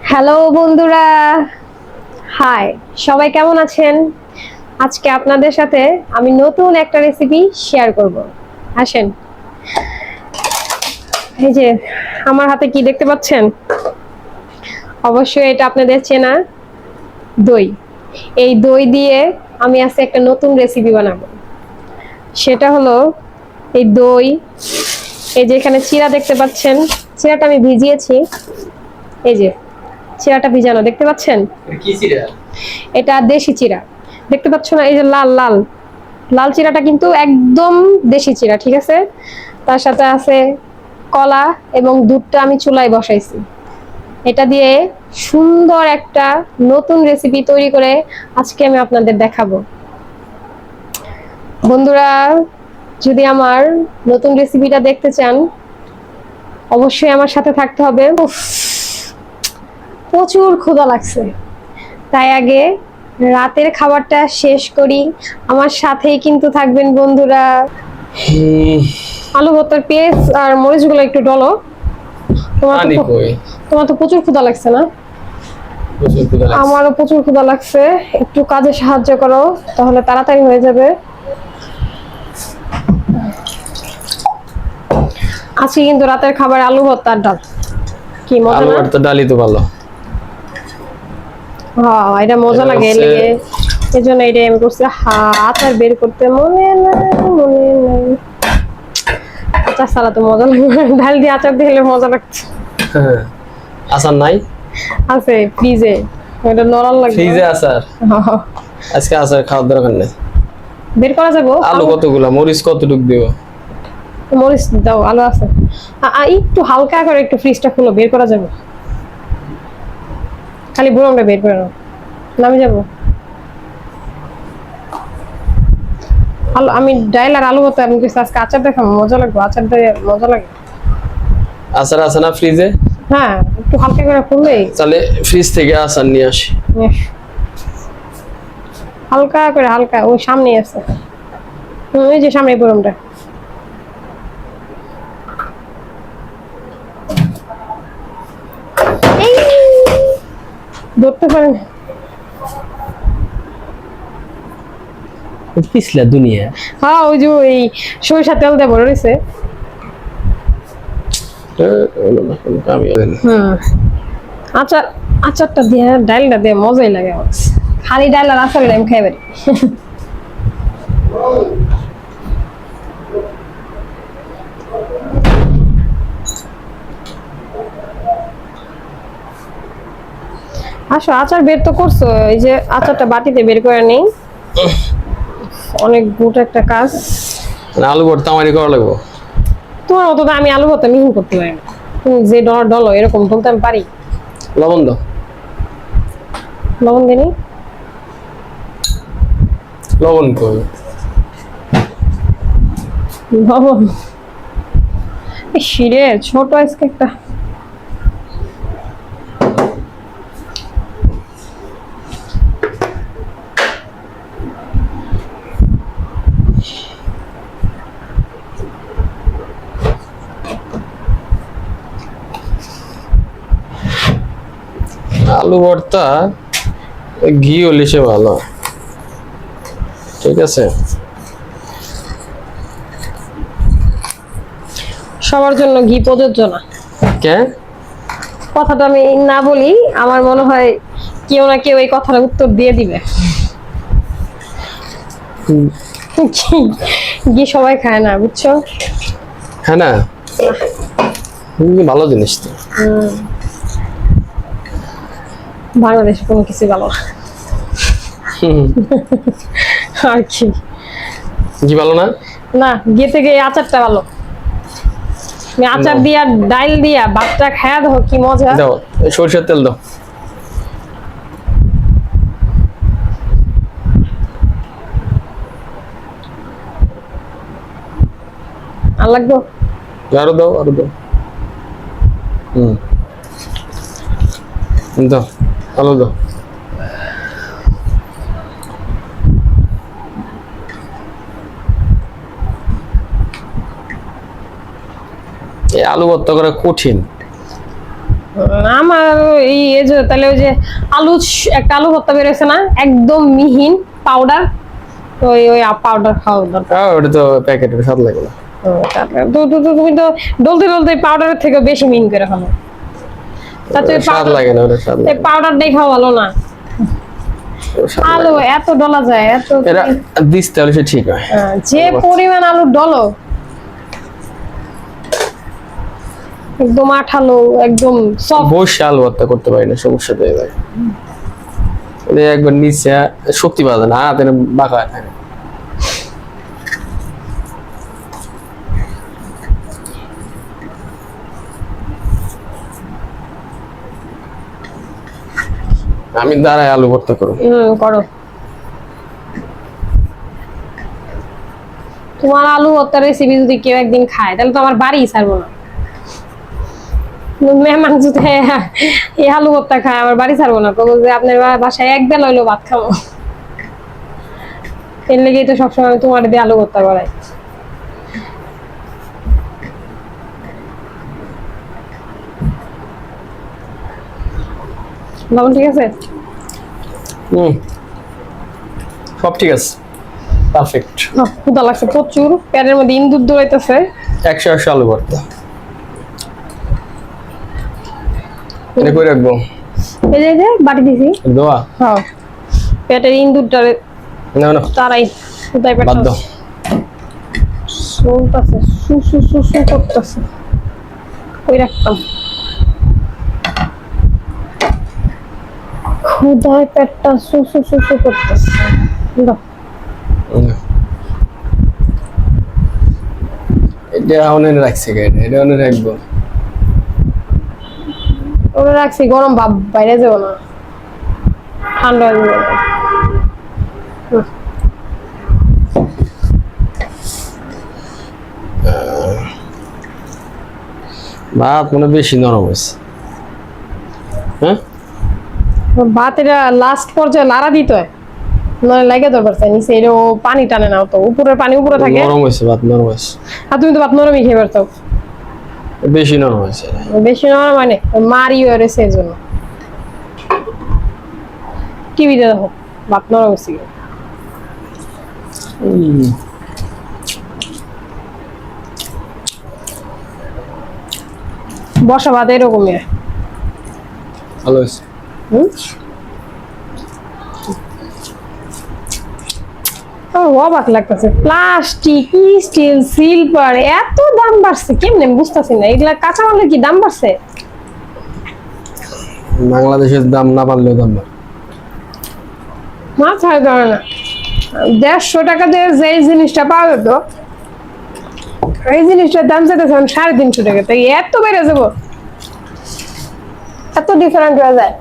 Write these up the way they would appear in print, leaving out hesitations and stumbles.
Hello বন্ধুরা, high, সবাই কেমন আছেন? আজকে আপনাদের সাথে আমি নতুন একটা রেসিপি শেয়ার করব। আসেন, এই যে আমার হাতে কি দেখতে পাচ্ছেন? অবশ্যই এটা আপনাদের চেনা দই। এই দই দিয়ে আমি আজকে একটা নতুন রেসিপি বানাবো। সেটা হলো এই দই, এই যে এখানে চিড়া দেখতে পাচ্ছেন, চিড়াটা আমি ভিজিয়েছি। এই যে চিড়াটা ভিজানো দেখতে পাচ্ছেন, কি চিড়া? এটা দেশি চিড়া দেখতে পাচ্ছ না? এই যে লাল লাল লাল চিড়াটা কিন্তু একদম দেশি চিড়া, ঠিক আছে? তার সাথে আছে কলা এবং দুধটা আমি চুলায় বসাইছি। এটা দিয়ে সুন্দর একটা নতুন রেসিপি তৈরি করে আজকে আমি আপনাদের দেখাবো। বন্ধুরা, যদি আমার নতুন রেসিপিটা দেখতে চান অবশ্যই আমার সাথে থাকতে হবে। উফ, প্রচুর ক্ষুধা লাগছে, তাই আগে রাতের খাবারটা শেষ করি। আমার সাথেই কিন্তু থাকবেন বন্ধুরা। আলু ভর্তার পেঁয়াজ আর মরিচগুলো একটু ডলো। তোমার তো প্রচুর ক্ষুধা লাগছে না? আমারও প্রচুর ক্ষুধা লাগছে, একটু কাজে সাহায্য করো তাহলে তাড়াতাড়ি হয়ে যাবে। আজকে কিন্তু রাতের খাবার আলু ভর্তা আর ডাল। কি মজা! আলু ভর্তা ডালই তো ভালো। হ্যাঁ, এটা মজা লাগে, এই জন্য এটা আমি করছি। আচার বের করতে মনে নাই। আচার ছাড়া তো মজা লাগে, ডাল দিয়ে আচার দিলে মজা লাগছে। আচার নাই? আছে ফ্রিজে, ওটা নরম লাগবে। ফ্রিজে আচার? আজকে আচার খাওয়ার দরকার নেই। বের করা যাবো। আলু কতগুলা, মরিচ কতটুক দিব? মরিচ দাও, আলু আছে। একটু হালকা করে একটু ফ্রিজটা খুলো, বের করা যাবে। খালি বুড়োটা বের করে নাও, নামে যাবো। আমি ডাইল আর আলু ভর্তা আমি কিছু আজকে আচার দেখাবো, মজা লাগবে। আচার দিয়ে মজা লাগে। আচার আছে না ফ্রিজে? হ্যাঁ, একটু হালকা করে খুললেই। তাহলে ফ্রিজ থেকে আচার নিয়ে আসি। হালকা করে, হালকা, ওই সামনে আছে, ওই যে সামনে গরমটা। ধরতে পারেন পিছলা দুনিয়া। হ্যাঁ, ওই যে ওই সরিষা তেল দিয়ে ভরে রয়েছে। আচার, আচারটা দিয়ে ডালটা দিয়ে মজাই লাগে আমার। খালি ডাল আর আচার আমি খাই পারি। আসো, আচার বের তো করছো, এই যে আচারটা বাটিতে বের করে নেই। অনেক গুড একটা কাজ। আলু ভর্তা আমারই করা লাগবো। তোমার মতো তো আমি আলু ভর্তা মিহিন করতে পারি না। তুমি যে ডলো এরকম বলতে আমি পারি। লবণ দাও। লবণ দিনি। লবণ কই? লবণ শিরে ছোট আজকে একটা। আলু ভর্তা ঘি হলে সে ভালো, ঠিক আছে? সবার জন্য ঘি প্রযোজ্য না। কে? কথাটা আমি না বলি, আমার মনে হয় কেউ না কেউ এই কথার উত্তর দিয়ে দিবে। ঘি সবাই খায় না, বুঝছো? হ্যাঁ না, ভালো জিনিস তো। বাংলাদেশে কোনো কিছু ভালো না। আর কি ঘি ভালো না? না, ঘি থেকে এই আচারটা ভালো। আচার দিয়া ডাল দিয়া ভাতটা খায়া দেখো কি মজা। দাও সরষের তেল দাও। আর লাগবে? আরো দাও, আরো দাও। দাও, আলু দাও। এই আলু ভর্তা করা কঠিন। আমার এই যে তাহলে ওই যে একটা আলু ভর্তা বেরোছে না একদম মিহিন পাউডার, ওই ওই পাউডার খাওয়া দরকার। ওটা তো প্যাকেটের স্বাদ লাগে না। তুমি তো ডলতে ডলতে পাউডারের থেকে বেশি মিহিন করে ফেলো। তাতে স্বাদ লাগে না, ওটা স্বাদ লাগে না। পাউডার দিয়ে খাওয়া ভালো না। স্বাদ আলু লাগে না। এত ডলা যায় এত এটা দিস তাহলে সে ঠিক হয়। যে পরিমাণ আলু ডলো একদম আঠালো একদম সফট। বসে আলু ভর্তা করতে পারি না, সমস্যা তো ভাই। এটা একবার নিচে শক্তি পাওয়া যায় না, হাতের বাঁকা হয়ে থাকে। আমি দাঁড়ায় আলু ভর্তা করব। করো। তোমার আলু ভর্তার রেসিপি যদি কেউ একদিন খায় তাহলে তো আমার বাড়ি ছাড়বো না। মেহমান যদি এই আলু ভর্তা খায় আমার বাড়ি ছাড়বো না, তবু যে আপনার বাসায় এক বেলা হইলো ভাত খাবো। এর লেগেই তো সবসময় আমি তোমার দিয়ে আলু ভর্তা করাই। লবণ ঠিক আছে? সব ঠিক আছে, পারফেক্ট। ক্ষুধা লাগছে প্রচুর, পেটের মধ্যে ইন্দুর দৌড়াইতেছে। 180 আলু ভর্তা এটা করে রাখবো। এই যে বাটি দিছি দোয়া। হ্যাঁ, পেটের ইন্দুরটারে না না তারাই ক্ষুধায় পেট বাদ দাও। চলতেছে সু সু সু সু করতেছে। ওই রাখতাম, ক্ষুধায় পেটটা সু সু সু সু করতেছে। দাও। এটা অনেক রাখছি গাড়ি, এটা অনেক রাখবো। ওরা রাখছি গরম ভাব বাইরে যাবো না, ঠান্ডা হয়ে যাবে। ভাত মনে হয় বেশি নরম হয়েছে। হ্যাঁ ভাত এটা লাস্ট পর্যায়ে লাড়া দিতে হয়, নয় লাগে দরকার চাই নিচে এটা পানি টানে না, তো উপরের পানি উপরে থাকে। নরম হয়েছে, ভাত নরম হয়েছে। আর তুমি তো ভাত নরমই খেয়ে পারতো। বেশি নরম হয়েছে। বেশি নরম মানে মারি হয়েছে এই জন্য। টিভিতে দেখো ভাত নরম হয়েছে। বসা ভাত এরকমই হয়। ভালো হয়েছে। অবাক লাগতেছে, প্লাস্টিক স্টিল সিলভার এত দাম বাড়ছে কেমনে বুঝতেছি না। এগুলা কাঁচামালের কি দাম বাড়ছে? বাংলাদেশের দাম না পারলেও দাম বাড়ে। মাথায় ধরে না, 150 টাকা দিয়ে যে জিনিসটা পাওয়া যেত এই জিনিসটার দাম চাইতেছে 350 টাকা, তাই এত বেড়ে যাবো? এত ডিফারেন্ট হয়ে যায়।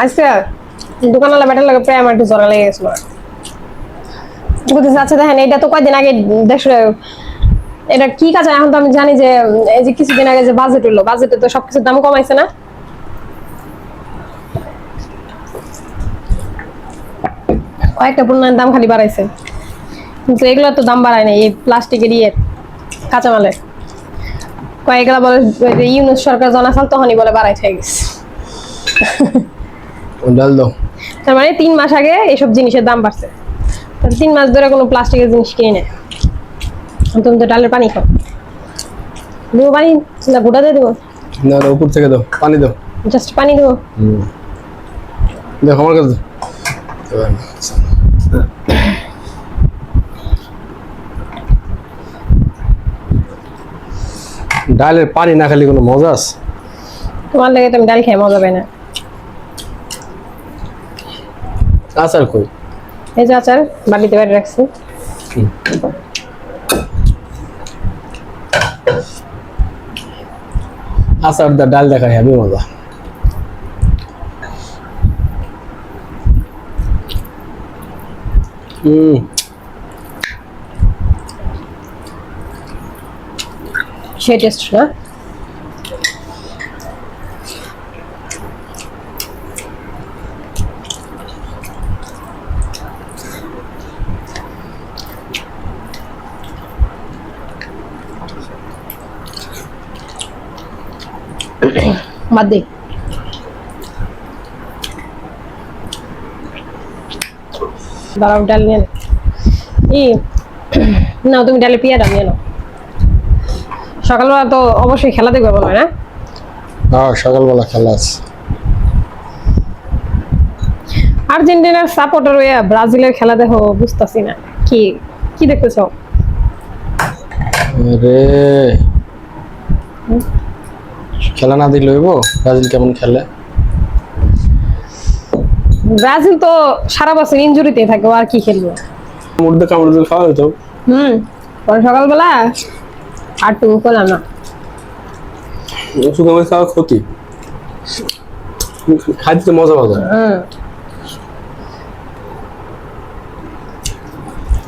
আজকে দোকানওয়ালা ব্যাটার লাগে প্রায় আমার একটু জড়া লেগে গেছিল। আচ্ছা দেখেন এটা তো কয়দিন আগে দেশে এটা কি কাজ, এখন তো আমি জানি যে এই যে কিছুদিন আগে যে বাজেট হলো, বাজেটে তো সবকিছুর দাম কমাইছে না? কয়েকটা পণ্যের দাম খালি বাড়াইছে, কিন্তু এগুলো তো দাম বাড়ায় না। এই প্লাস্টিকের কাঁচামালের কয়েকগুলা বলে ইউনুস সরকার জনাসাল তখনই বলে বাড়াই হয়ে গেছে। ডাল দাও। তার মানে 3 মাস আগে এইসব জিনিসের দাম বাড়ছে, 3 মাস ধরে কোনো প্লাস্টিকের জিনিস কিনে নেয়। তুমি তো ডালের পানি খাও, দেবো পানি না গোটা দিয়ে দেবো? না না উপর থেকে দাও, পানি দাও, জাস্ট পানি দেবো। দেখো আমার কাছে ডালের পানি না খেলে কোনো মজা আছে? তোমার লাগে তুমি ডাল খেয়ে মজা পাই না। আচার কই? এই যে আচার বাড়িতে বাইরে রাখছি। আচার দা ডাল দেখাই আমি মজা। সে টেস্ট না? বাদ দে। দাঁড়াও, ডাল নিয়ে নে। ই নাও, তুমি ডালে পিয়াটা নিয়ে নাও। সকালবেলা তো অবশ্যই খেলা দেখবে মনে হয় না? হ্যাঁ, সকালবেলা খেলা আছে। আর্জেন্টিনার সাপোর্টার হয়ে ব্রাজিলের খেলা দেখো, বুঝতেছি না কি কি দেখতেছো? রে, খেলা না দিলে হইব? ব্রাজিল কেমন খেলে? ব্রাজিল তো সারা বছর ইনজুরিতে থাকে, ও আর কি খেলবে? কামড় দিয়ে খাওয়া হতো। পরে সকালবেলা আর টুকু করলাম না। শুধু আমার খাওয়া ক্ষতি, খাইতে মজা মজা।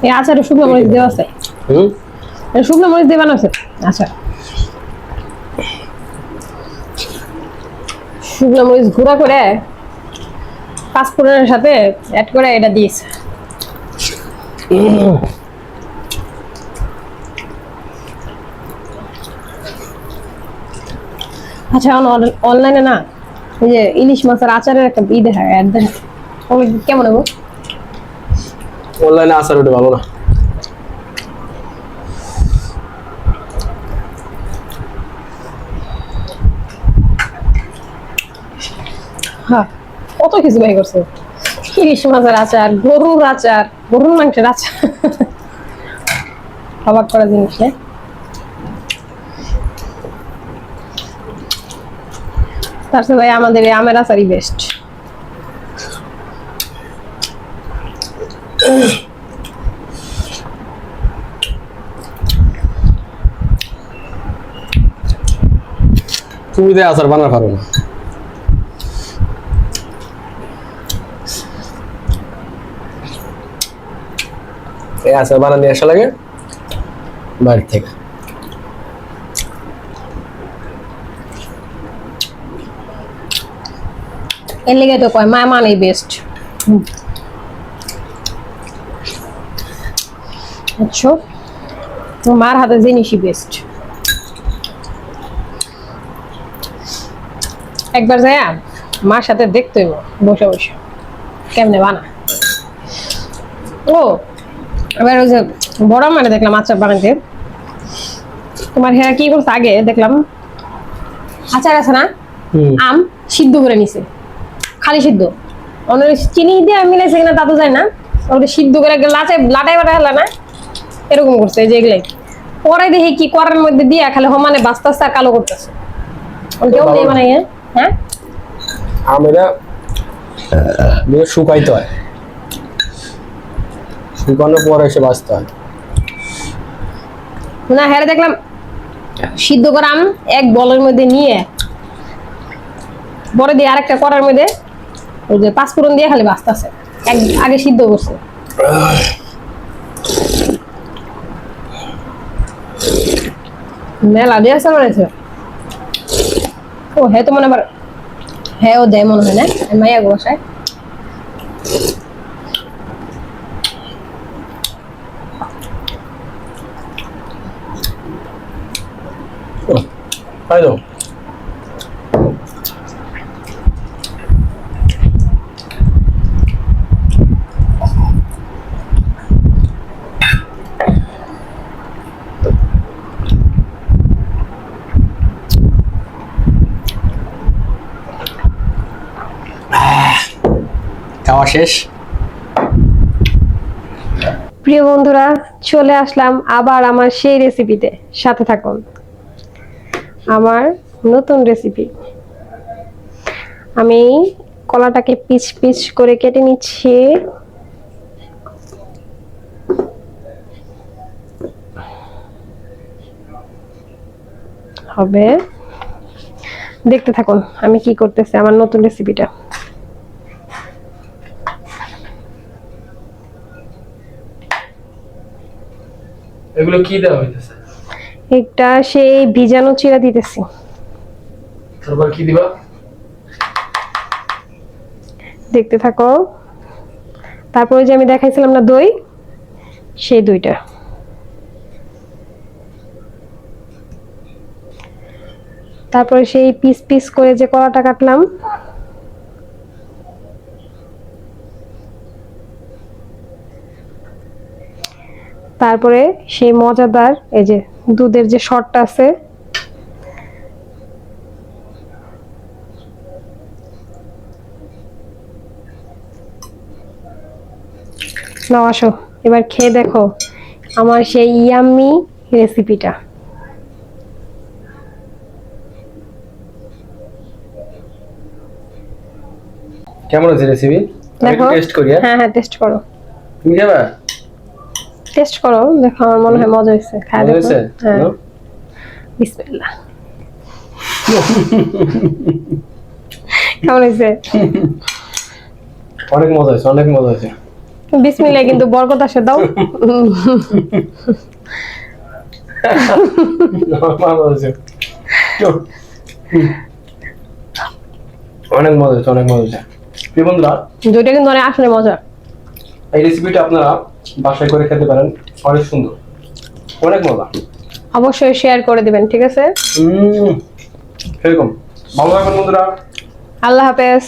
এই আচারে শুকনো মরিচ দেওয়া আছে। শুকনো মরিচ দিয়ে বানাচ্ছে আচ্ছা। শুকনো মরিচ গুঁড়া করে পাঁচফোড়নের সাথে অ্যাড করে এটা দিয়েছে। আচ্ছা, অনলাইনে না এই যে ইলিশ মাছের আচারের একটা ই দেখা অ্যাড দেখা, কেমন হবো? অনলাইনে আচার ওটা ভালো না। হ্যাঁ, কত কিছু বাই করছে। ইলিশ মাছের আচার, গরুর আচার, গরুর মাংসের আচার, অবাক করা জিনিস না? তার সাথে ভাই আমাদের এই আমের আচারই বেস্ট। তুমি তো আচার বানা পারো না। এই আচার বানা নিয়ে আসা লাগে বাড়ি থেকে। এর লেগে তো কয় মা মানেই বেস্ট। আচ্ছা, মার হাতে জিনিসই বেস্ট। একবার যাইয়া মার সাথে দেখতে হইব বসে বসে কেমনে বানা। ও এবার ওই যে বড় মানে দেখলাম আচার বানাতে, তোমার হ্যাঁ কি করছে আগে দেখলাম আচার আছে না, আম সিদ্ধ করে নিছে, খালি সিদ্ধ, অনেক চিনি দিয়ে মিলাইছে কিনা তা তো যায় না, ওটা সিদ্ধ করে লাটাই বাটা হলো না, এরকম করছে যে এগুলাই। পরে দেখি কি করার মধ্যে দিয়ে খালি সমানে বাস্তা আস্তে কালো করতেছে। কেউ নেই মানে হ্যাঁ আমেরা শুকাইতে হয়, শুকানোর পর এসে বাঁচতে হয় না। হ্যাঁ দেখলাম সিদ্ধ করা আম এক বলের মধ্যে নিয়ে পরে দিয়ে আরেকটা করার মধ্যে ওই যে পাঁচফোড়ন দিয়ে খালি বাঁচতেছে, আগে সিদ্ধ করছে। মেলা দিয়ে আসা বানাইছে। ও হ্যাঁ তো মনে আবার হ্যাঁ ও দেয় মনে হয় না মাইয়া গো বাসায়। তাই তো খাওয়া শেষ। প্রিয় বন্ধুরা, চলে আসলাম আবার আমার সেই রেসিপিতে, সাথে থাকুন। আমার নতুন রেসিপি, আমি কলাটাকে পিচ পিচ করে কেটে নিচ্ছি। হবে, দেখতে থাকুন আমি কি করতেছি আমার নতুন রেসিপিটা। এগুলো কি দেওয়া হইতেছে? একটা সেই বীজাণু চিরা দিতেছি। তারপর কি দিবা? দেখতে থাকো। তারপরে যে আমি দেখাইছিলাম না দই, সেই দইটা তারপরে সেই পিস পিস করে যে কলাটা কাটলাম, তারপরে সেই মজাদার এই যে দুধের যে শটটা আছে, নাও আসো এবার খেয়ে দেখো আমার সেই ইয়াম্মি রেসিপিটা। কেমন আছে রেসিপি? আমি দেখো, টেস্ট করি। হ্যাঁ হ্যাঁ টেস্ট করো, তুমি খাবা? টেস্ট করো, দেখো আমার মনে হয় মজা হয়েছে, খাই মজা দেখো। হয়েছে? হ্যাঁ, নাও। বিসমিল্লাহ। কেমন হয়েছে? অনেক মজা হয়েছে, অনেক মজা হয়েছে। বিসমিল্লাহ কিন্তু বরকত আসে দাও। মজা হয়েছে। অনেক মজা হয়েছে, অনেক মজা হয়েছে। প্রিয় বন্ধুরা, দুইটা কিন্তু অনেক আসলে মজা। এই রেসিপিটা আপনারা বাসায় করে খেতে পারেন, অনেক সুন্দর, অনেক মজা। অবশ্যই শেয়ার করে দিবেন, ঠিক আছে? এরকম ভালো থাকবেন বন্ধুরা। আল্লাহ হাফেজ।